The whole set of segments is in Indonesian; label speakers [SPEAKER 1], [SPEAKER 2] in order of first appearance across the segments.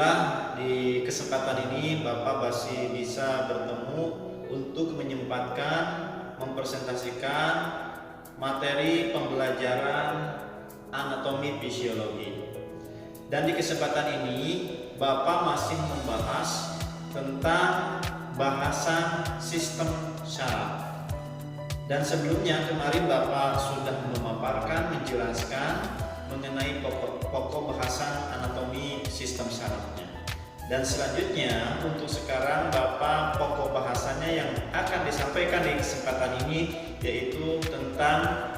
[SPEAKER 1] Alhamdulillah di kesempatan ini Bapak masih bisa bertemu untuk menyempatkan mempresentasikan materi pembelajaran anatomi fisiologi. Dan di kesempatan ini Bapak masih membahas tentang bahasan sistem syaraf. Dan sebelumnya kemarin Bapak sudah memaparkan, menjelaskan mengenai pokok bahasan anatomi sistem syarafnya. Dan selanjutnya untuk sekarang Bapak pokok bahasannya yang akan disampaikan di kesempatan ini yaitu tentang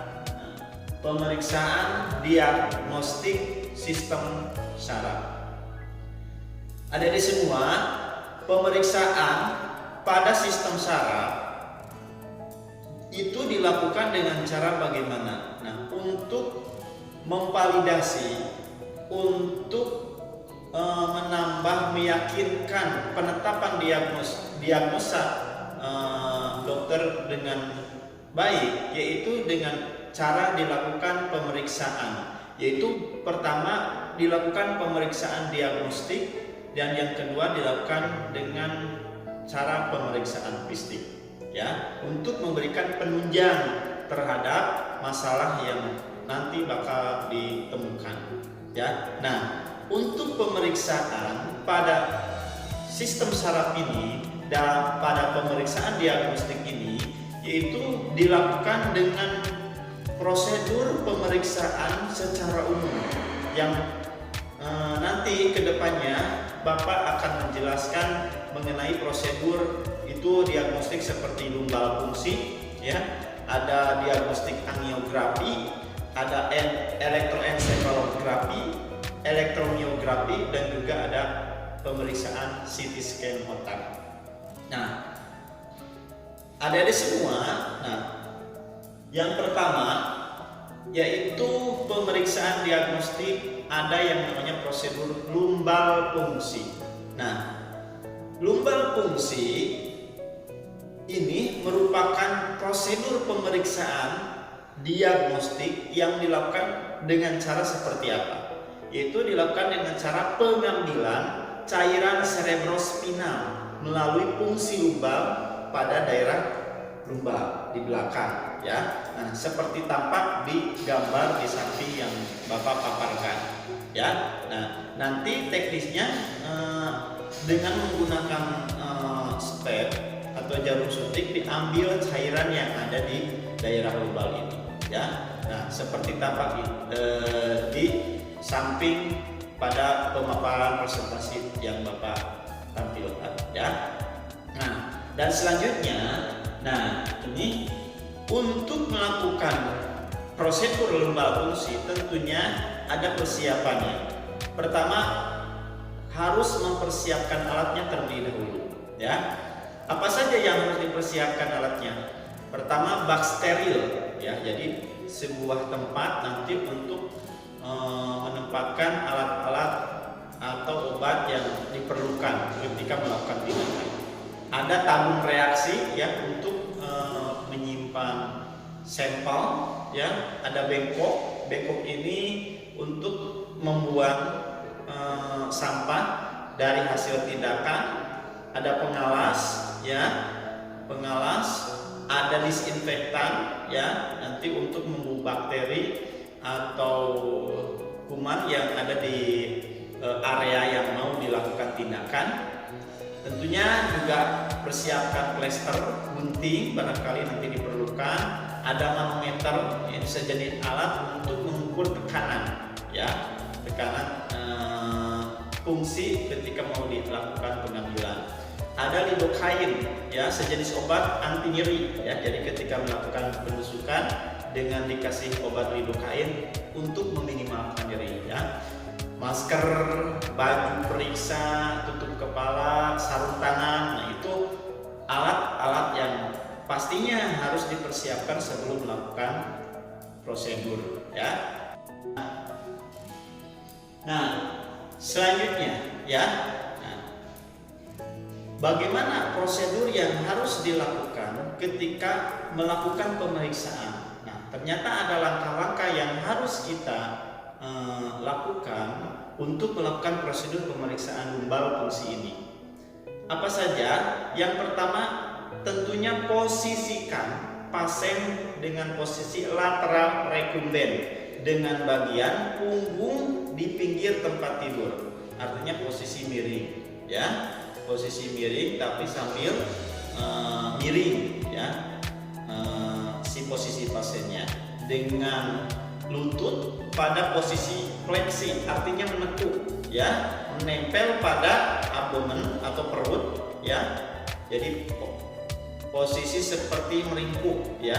[SPEAKER 1] pemeriksaan diagnostik sistem syaraf. Adik-adik semua, pemeriksaan pada sistem syaraf itu dilakukan dengan cara bagaimana? Nah, untuk memvalidasi, untuk menambah meyakinkan penetapan diagnosa dokter dengan baik, yaitu dengan cara dilakukan pemeriksaan, yaitu pertama dilakukan pemeriksaan diagnostik dan yang kedua dilakukan dengan cara pemeriksaan fisik, ya, untuk memberikan penunjang terhadap masalah yang nanti bakal ditemukan, ya. Nah, untuk pemeriksaan pada sistem syaraf ini dan pada pemeriksaan diagnostik ini yaitu dilakukan dengan prosedur pemeriksaan secara umum yang nanti kedepannya Bapak akan menjelaskan mengenai prosedur itu diagnostik seperti lumbal fungsi, ya, ada diagnostik angiografi, ada elektroensefalografi, elektromiografi, dan juga ada pemeriksaan CT scan otak. Nah, adik-adik semua, nah, yang pertama yaitu pemeriksaan diagnostik ada yang namanya prosedur lumbal fungsi. Nah, lumbal fungsi ini merupakan prosedur pemeriksaan diagnostik yang dilakukan dengan cara seperti apa? Yaitu dilakukan dengan cara pengambilan cairan cerebrospinal melalui fungsi lumbal pada daerah lumbal di belakang, ya. Nah, seperti tampak di gambar di samping yang Bapak paparkan, ya. Nah, nanti teknisnya dengan menggunakan step atau jarum suntik diambil cairan yang ada di daerah lumbal ini, ya. Nah, seperti tampak di samping pada pemaparan presentasi yang Bapak tampilkan, ya. Nah, dan selanjutnya, nah, ini untuk melakukan prosedur lumbal fungsi tentunya ada persiapannya. Pertama, harus mempersiapkan alatnya terlebih dahulu, ya. Apa saja yang harus dipersiapkan alatnya? Pertama, bak steril, ya. Jadi sebuah tempat nanti untuk menempatkan alat-alat atau obat yang diperlukan ketika melakukan tindakan. Ada tabung reaksi, ya, untuk menyimpan sampel, ya. Ada bengkok. Bengkok ini untuk membuang sampah dari hasil tindakan. Ada pengalas, ya, pengalas. Ada disinfektan, ya, nanti untuk membunuh bakteri atau kuman yang ada di area yang mau dilakukan tindakan. Tentunya juga persiapkan plester, gunting barangkali nanti diperlukan. Ada manometer, ini sejenis alat untuk mengukur tekanan, ya, tekanan fungsi ketika mau dilakukan pengambilan. Ada lidocaine, ya, sejenis obat anti nyeri, ya. Jadi ketika melakukan penusukan dengan dikasih obat lidocaine untuk meminimalkan nyeri, ya. Masker, baju periksa, tutup kepala, sarung tangan, nah itu alat-alat yang pastinya harus dipersiapkan sebelum melakukan prosedur, ya. Nah, selanjutnya, ya, bagaimana prosedur yang harus dilakukan ketika melakukan pemeriksaan? Nah, ternyata ada langkah-langkah yang harus kita lakukan untuk melakukan prosedur pemeriksaan lumbal fungsi ini. Apa saja? Yang pertama, tentunya posisikan pasien dengan posisi lateral rekumben dengan bagian punggung di pinggir tempat tidur. Artinya posisi miring, ya. Posisi miring tapi sambil miring, ya. Si posisi pasiennya dengan lutut pada posisi fleksi, artinya menekuk, ya, menempel pada abdomen atau perut, ya. Jadi posisi seperti meringkuk, ya,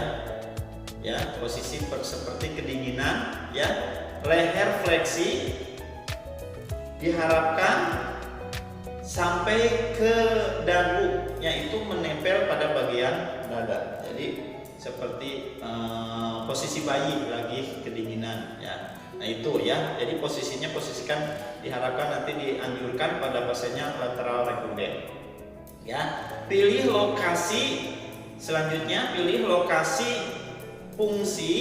[SPEAKER 1] posisi seperti kedinginan, ya. Leher fleksi, diharapkan sampai ke dagu, yaitu menempel pada bagian dada. Jadi seperti posisi bayi lagi kedinginan, ya. Nah itu, ya. Jadi posisikan diharapkan nanti dianjurkan pada pasiennya lateral rekumben, ya. Pilih lokasi selanjutnya, pilih lokasi fungsi,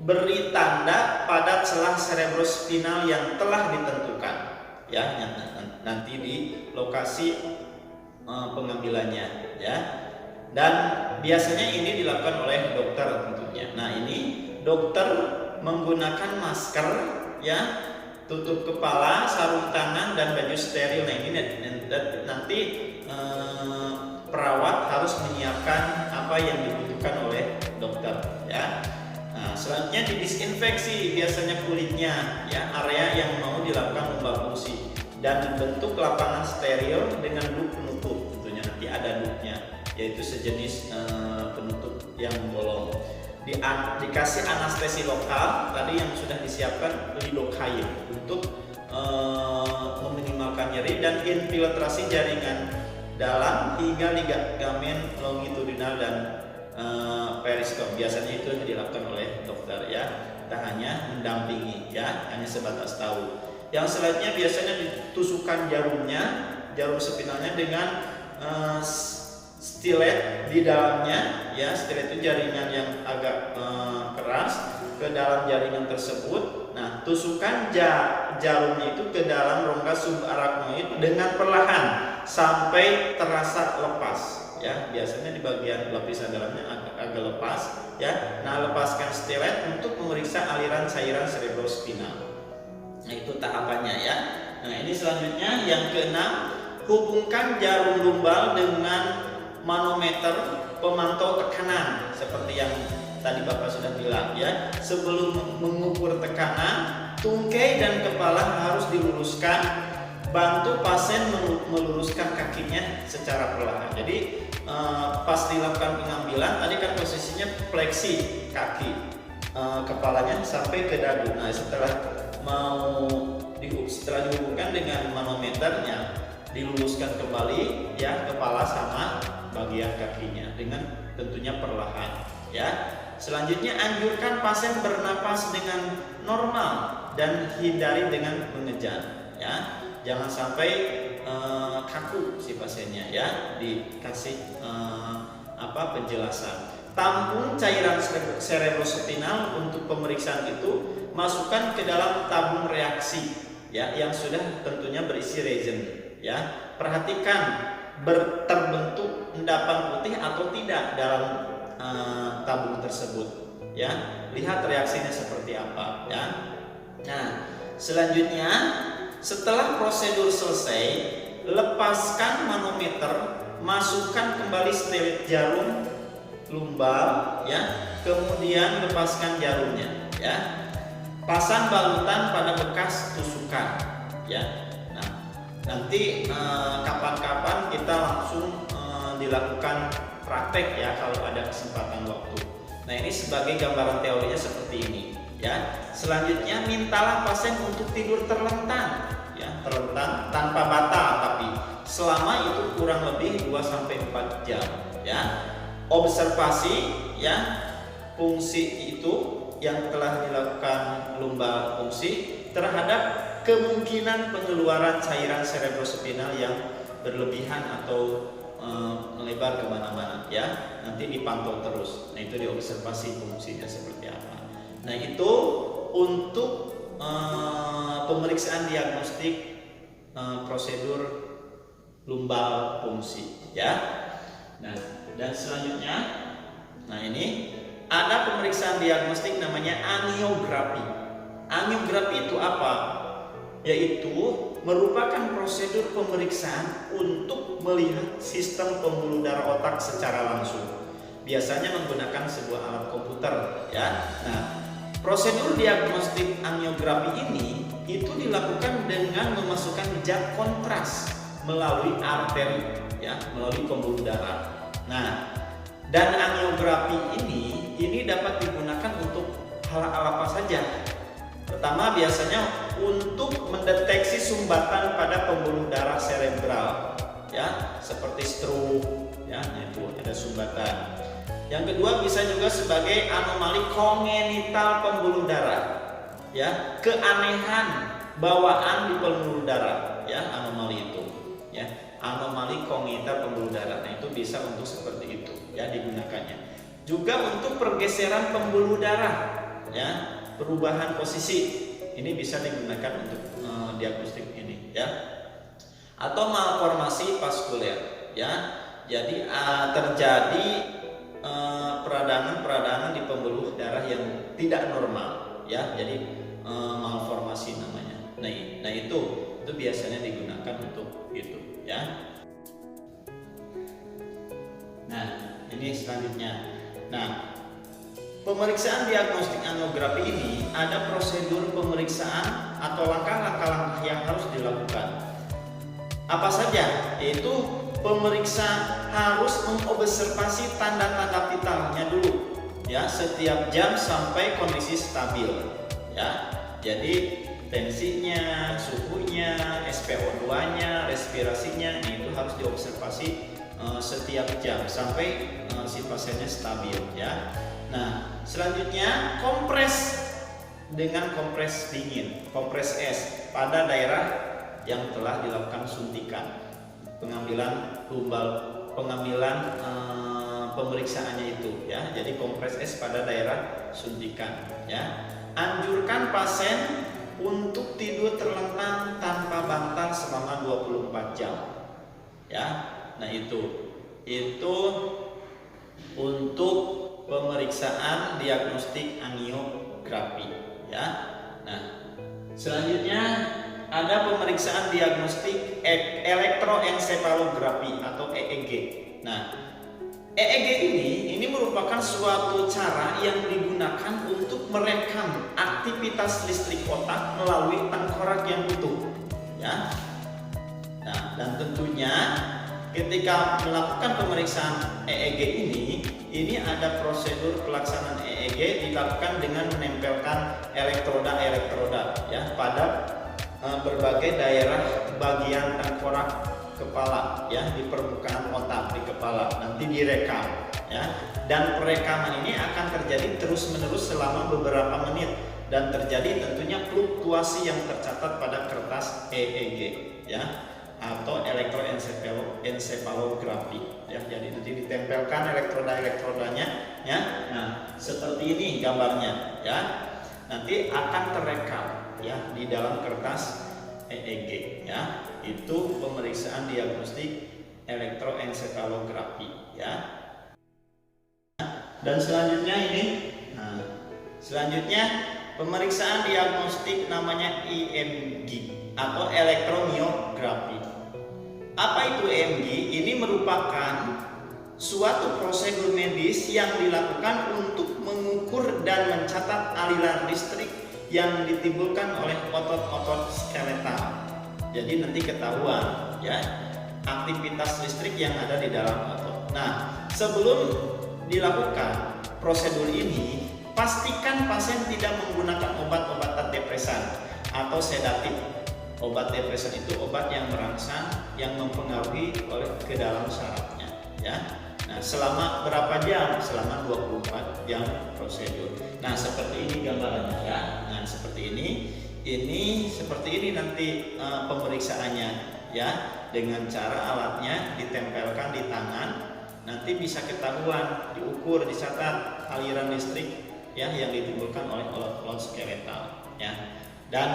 [SPEAKER 1] beri tanda pada celah cerebrospinal yang telah ditentukan, ya. Nanti di lokasi pengambilannya, ya. Dan biasanya ini dilakukan oleh dokter tentunya. Nah ini dokter menggunakan masker, ya, tutup kepala, sarung tangan, dan baju steril. Nah ini nanti perawat harus menyiapkan apa yang dibutuhkan oleh dokter, ya. Nah, selanjutnya didisinfeksi biasanya kulitnya, ya, area yang mau dilakukan lumbal fungsi, dan dibentuk lapangan steril dengan duk penutup. Tentunya nanti ada duknya, yaitu sejenis penutup yang bolong. Dikasih anestesi lokal tadi yang sudah disiapkan, lidocaine untuk meminimalkan nyeri, dan infiltrasi jaringan dalam hingga ligamen longitudinal dan periskop. Biasanya itu dilakukan oleh dokter, ya. Kita hanya mendampingi, ya, hanya sebatas tahu. Yang selanjutnya biasanya ditusukkan jarum spinalnya dengan stilet di dalamnya, ya. Stilet itu jaringan yang agak keras ke dalam jaringan tersebut. Nah, tusukkan jarumnya itu ke dalam rongga subarachnoid dengan perlahan sampai terasa lepas, ya. Biasanya di bagian lapisan dalamnya agak lepas, ya. Nah, lepaskan stilet untuk memeriksa aliran cairan cerebrospinal. Nah, itu tahapannya, ya. Nah, ini selanjutnya yang keenam, hubungkan jarum lumbal dengan manometer pemantau tekanan seperti yang tadi Bapak sudah bilang, ya. Sebelum mengukur tekanan, tungkai dan kepala harus diluruskan. Bantu pasien meluruskan kakinya secara perlahan. Jadi pas dilakukan pengambilan tadi kan posisinya fleksi kaki, kepalanya sampai ke dagu. Nah, setelah dihubungkan dengan manometernya, diluruskan kembali, ya, kepala sama bagian kakinya dengan tentunya perlahan, ya. Selanjutnya, anjurkan pasien bernapas dengan normal dan hindari dengan mengejan, ya. Jangan sampai kaku si pasiennya, ya. Dikasih penjelasan. Tampung cairan cerebrospinal untuk pemeriksaan itu masukkan ke dalam tabung reaksi, ya, yang sudah tentunya berisi reagen, ya. Perhatikan terbentuk endapan putih atau tidak dalam tabung tersebut, ya. Lihat reaksinya seperti apa, ya. Nah, selanjutnya setelah prosedur selesai, lepaskan manometer, masukkan kembali stilet jarum lumbal, ya. Kemudian lepaskan jarumnya, ya. Pasang balutan pada bekas tusukan, ya. Nah, nanti kapan-kapan kita langsung dilakukan praktek, ya, kalau ada kesempatan waktu. Nah, ini sebagai gambaran teorinya seperti ini, ya. Selanjutnya, mintalah pasien untuk tidur terlentang, ya, terlentang tanpa batal, tapi selama itu kurang lebih 2-4 jam, ya. Observasi, ya, fungsi itu yang telah dilakukan lumbal fungsi terhadap kemungkinan pengeluaran cairan cerebrospinal yang berlebihan atau melebar kemana-mana, ya. Nanti dipantau terus. Nah, itu diobservasi fungsinya seperti apa. Nah, itu untuk pemeriksaan diagnostik prosedur lumbal fungsi ya. Nah, dan selanjutnya, nah ini ada pemeriksaan diagnostik namanya angiografi. Angiografi itu apa? Yaitu merupakan prosedur pemeriksaan untuk melihat sistem pembuluh darah otak secara langsung. Biasanya menggunakan sebuah alat komputer ya. Nah, prosedur diagnostik angiografi ini itu dilakukan dengan memasukkan zat kontras melalui arteri ya, melalui pembuluh darah. Nah, dan angiografi ini dapat digunakan untuk hal apa saja. Pertama, biasanya untuk mendeteksi sumbatan pada pembuluh darah serebral ya, seperti stroke ya, itu ada sumbatan. Yang kedua, bisa juga sebagai anomali kongenital pembuluh darah ya, keanehan bawaan di pembuluh darah ya, anomali itu ya, anomali kongenital pembuluh darah. Nah, itu bisa untuk seperti itu ya digunakannya. Juga untuk pergeseran pembuluh darah ya, perubahan posisi ini bisa digunakan untuk diagnostik ini ya. Atau malformasi vaskuler ya, jadi terjadi peradangan di pembuluh darah yang tidak normal ya, jadi malformasi namanya. Nah itu biasanya digunakan untuk itu ya. Nah, ini selanjutnya. Nah, pemeriksaan diagnostik angiografi ini ada prosedur pemeriksaan atau langkah-langkah yang harus dilakukan. Apa saja? Yaitu pemeriksa harus mengobservasi tanda-tanda vitalnya dulu ya, setiap jam sampai kondisi stabil ya. Jadi tensinya, suhunya, SpO2-nya, respirasinya itu harus diobservasi setiap jam sampai si pasiennya stabil ya. Nah, selanjutnya kompres dengan kompres dingin, kompres es pada daerah yang telah dilakukan suntikan, pengambilan pemeriksaannya itu ya. Jadi kompres es pada daerah suntikan ya. Anjurkan pasien untuk tidur terlentang tanpa bantal selama 24 jam ya. Nah, itu untuk pemeriksaan diagnostik angiografi ya. Nah, selanjutnya ada pemeriksaan diagnostik elektroensefalografi atau EEG. Nah, EEG ini merupakan suatu cara yang digunakan untuk merekam aktivitas listrik otak melalui tengkorak yang utuh ya. Nah, dan tentunya ketika melakukan pemeriksaan EEG ini ada prosedur pelaksanaan EEG dilakukan dengan menempelkan elektroda ya pada berbagai daerah bagian tengkorak kepala ya, di permukaan otak di kepala, nanti direkam ya. Dan perekaman ini akan terjadi terus-menerus selama beberapa menit dan terjadi tentunya fluktuasi yang tercatat pada kertas EEG ya, atau elektroensefalografi ya. Jadi nanti ditempelkan elektrodanya ya. Nah, seperti ini gambarnya ya. Nanti akan terekam ya di dalam kertas EEG ya. Itu pemeriksaan diagnostik elektroensefalografi ya. Dan selanjutnya ini, selanjutnya pemeriksaan diagnostik namanya EMG atau elektromiografi. Apa itu EMG? Ini merupakan suatu prosedur medis yang dilakukan untuk mengukur dan mencatat aliran listrik yang ditimbulkan oleh otot-otot skeletal. Jadi nanti ketahuan ya aktivitas listrik yang ada di dalam otot. Nah, sebelum dilakukan prosedur ini, pastikan pasien tidak menggunakan obat-obatan depresan atau sedatif. Obat depresan itu obat yang merangsang, yang mempengaruhi oleh ke dalam sarafnya ya. Nah, selama berapa jam? Selama 24 jam prosedur. Nah, seperti ini gambarannya ya. Nah, seperti ini seperti ini nanti pemeriksaannya ya, dengan cara alatnya ditempelkan di tangan, nanti bisa ketahuan, diukur, dicatat aliran listrik ya yang ditimbulkan oleh otot skeletal ya. Dan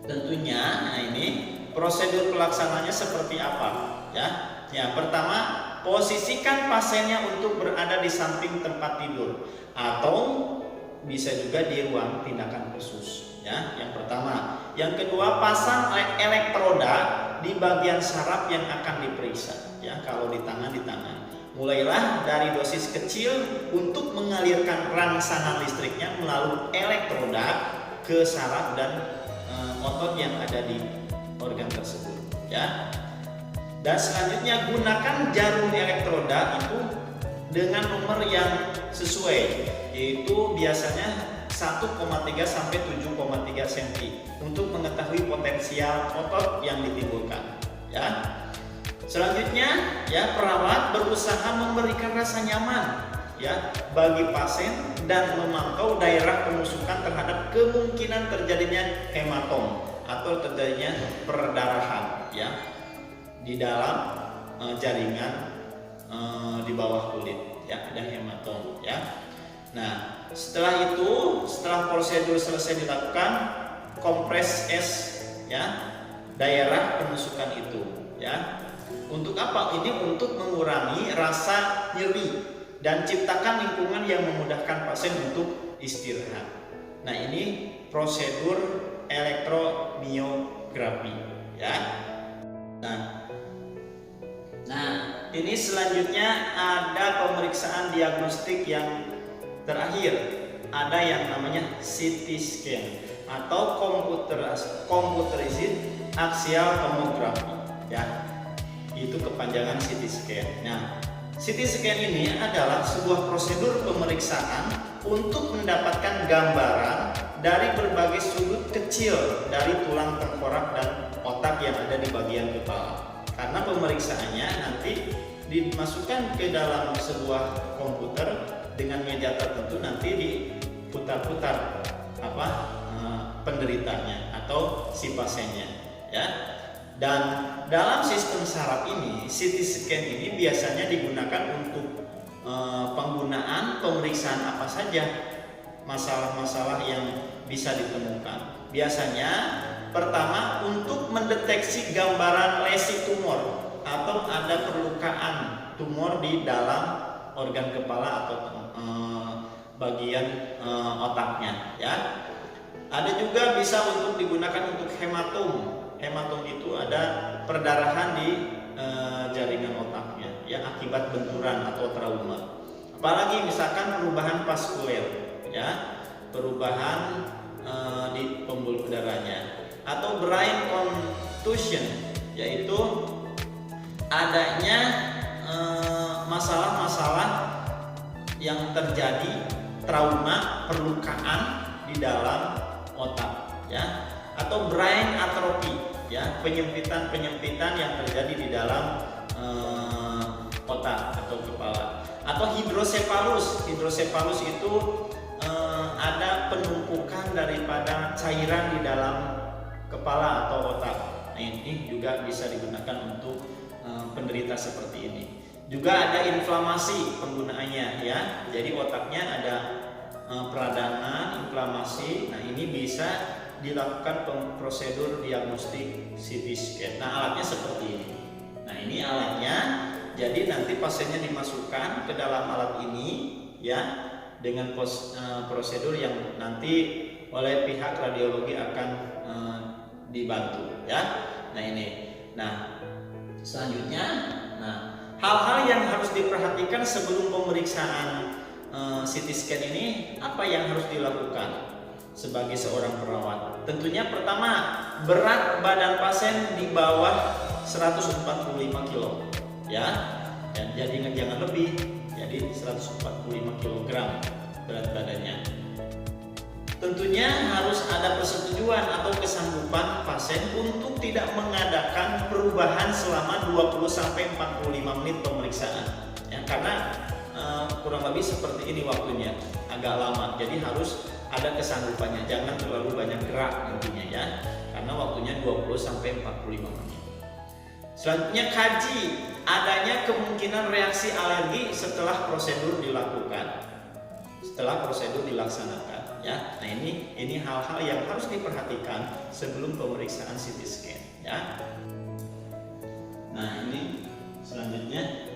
[SPEAKER 1] tentunya nah ini prosedur pelaksananya seperti apa ya? Ya, pertama, posisikan pasiennya untuk berada di samping tempat tidur atau bisa juga di ruang tindakan khusus ya. Yang pertama, yang kedua, pasang elektroda di bagian saraf yang akan diperiksa ya. Kalau di tangan. Mulailah dari dosis kecil untuk mengalirkan rangsangan listriknya melalui elektroda ke saraf dan otot yang ada di organ tersebut ya. Dan selanjutnya gunakan jarum elektroda itu dengan nomor yang sesuai, yaitu biasanya 1,3 sampai 7,3 cm untuk mengetahui potensial otot yang ditimbulkan ya. Selanjutnya ya, perawat berusaha memberikan rasa nyaman ya bagi pasien dan memantau daerah penusukan terhadap kemungkinan terjadinya hematom atau terjadinya perdarahan ya di dalam jaringan di bawah kulit ya, ada hematom ya. Nah, setelah prosedur selesai dilakukan, kompres es ya daerah penusukan itu ya. Untuk apa? Ini untuk mengurangi rasa nyeri dan ciptakan lingkungan yang memudahkan pasien untuk istirahat. Nah, ini prosedur elektromiografi ya. Nah, ini selanjutnya ada pemeriksaan diagnostik yang terakhir. Ada yang namanya CT scan atau computerized axial tomography ya. Itu kepanjangan CT scan. Nah, CT scan ini adalah sebuah prosedur pemeriksaan untuk mendapatkan gambaran dari berbagai sudut kecil dari tulang tengkorak dan otak yang ada di bagian kepala. Karena pemeriksaannya nanti dimasukkan ke dalam sebuah komputer dengan media tertentu, nanti diputar-putar penderitanya atau si pasiennya ya. Dan dalam sistem saraf ini, CT scan ini biasanya digunakan untuk penggunaan pemeriksaan apa saja masalah-masalah yang bisa ditemukan. Biasanya pertama untuk mendeteksi gambaran lesi tumor atau ada perlukaan tumor di dalam organ kepala atau bagian otaknya ya. Ada juga bisa untuk digunakan untuk hematom. Hematom itu ada perdarahan di jaringan otaknya ya akibat benturan atau trauma. Apalagi misalkan perubahan vaskuler ya, perubahan di pembuluh darahnya, atau brain contusion, yaitu adanya masalah-masalah yang terjadi, trauma, perlukaan di dalam otak ya, atau brain atrophy ya, penyempitan yang terjadi di dalam otak atau kepala. Atau hidrosepalus itu ada penumpukan daripada cairan di dalam kepala atau otak. Nah, ini juga bisa digunakan untuk penderita seperti ini. Juga ada inflamasi penggunaannya ya. Jadi otaknya ada peradangan, inflamasi. Nah, ini bisa dilakukan prosedur diagnostik CT scan. Nah, alatnya seperti ini. Nah, ini alatnya. Jadi nanti pasiennya dimasukkan ke dalam alat ini ya, dengan prosedur yang nanti oleh pihak radiologi akan dibantu ya. Nah, ini. Nah, selanjutnya, hal-hal yang harus diperhatikan sebelum pemeriksaan CT scan ini, apa yang harus dilakukan sebagai seorang perawat? Tentunya pertama, berat badan pasien di bawah 145 kg ya. Dan jadi jangan lebih, jadi 145 kg berat badannya. Tentunya harus ada persetujuan atau kesanggupan pasien untuk tidak mengadakan perubahan selama 20-45 menit pemeriksaan ya, karena kurang lebih seperti ini waktunya, agak lama. Jadi harus ada kesanggupannya, jangan terlalu banyak gerak nantinya ya, karena waktunya 20-45 menit. Selanjutnya, kaji adanya kemungkinan reaksi alergi setelah prosedur dilakukan, setelah prosedur dilaksanakan ya. Nah, ini hal-hal yang harus diperhatikan sebelum pemeriksaan CT scan, ya. Nah, ini selanjutnya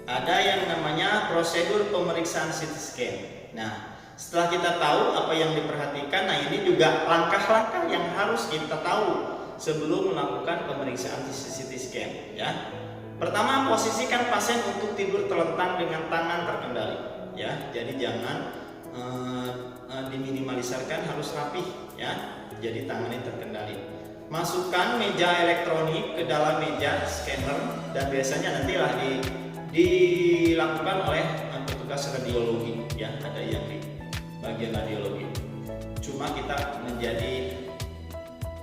[SPEAKER 1] ada yang namanya prosedur pemeriksaan CT scan. Nah, setelah kita tahu apa yang diperhatikan, nah ini juga langkah-langkah yang harus kita tahu sebelum melakukan pemeriksaan CT scan, ya. Pertama, posisikan pasien untuk tidur terlentang dengan tangan terkendali, ya. Jadi jangan diminimalisirkan, harus rapih, ya. Jadi tangannya terkendali. Masukkan meja elektronik ke dalam meja scanner dan biasanya nantilah dilakukan oleh petugas radiologi, ya. Ada yang di bagian radiologi. Cuma kita menjadi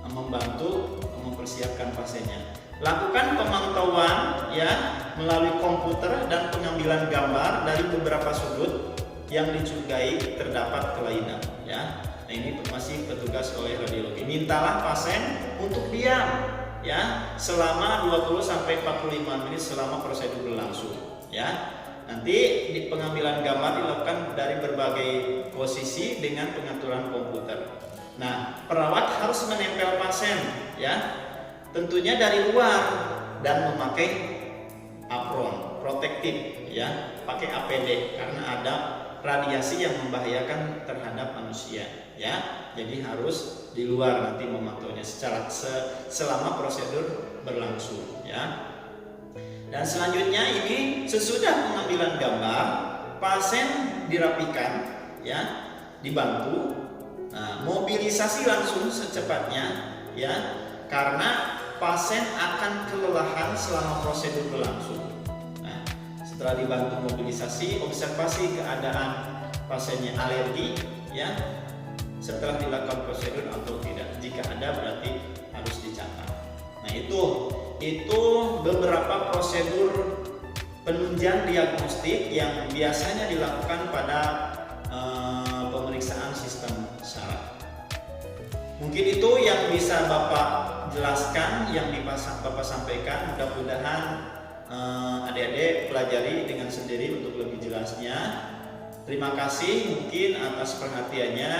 [SPEAKER 1] membantu mempersiapkan pasiennya. Lakukan pemantauan, ya, melalui komputer dan pengambilan gambar dari beberapa sudut yang dicurigai terdapat kelainan, ya. Nah, ini masih petugas oleh radiologi. Mintalah pasien untuk diam, ya, selama 20 sampai 45 menit selama prosedur berlangsung, ya. Nanti di pengambilan gambar dilakukan dari berbagai posisi dengan pengaturan komputer. Nah, perawat harus menempel pasien, ya, tentunya dari luar dan memakai apron protektif, ya, pakai APD karena ada radiasi yang membahayakan terhadap manusia, ya. Jadi harus di luar nanti memantaunya selama prosedur berlangsung, ya. Dan selanjutnya ini sesudah pengambilan gambar, pasien dirapikan, ya, dibantu. Nah, mobilisasi langsung secepatnya, ya, karena pasien akan kelelahan selama prosedur berlangsung. Nah, setelah dibantu mobilisasi, observasi keadaan pasiennya alergi, ya, setelah dilakukan prosedur atau tidak. Jika ada berarti harus dicatat. Nah, itu beberapa prosedur penunjang diagnostik yang biasanya dilakukan pada pemeriksaan sistem saraf. Mungkin itu yang bisa Bapak jelaskan, yang Bapak sampaikan. Mudah-mudahan adik-adik pelajari dengan sendiri untuk lebih jelasnya. Terima kasih mungkin atas perhatiannya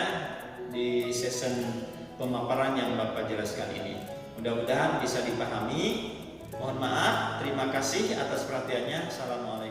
[SPEAKER 1] di session pemaparan yang Bapak jelaskan ini. Mudah-mudahan bisa dipahami. Mohon maaf, terima kasih atas perhatiannya. Assalamualaikum.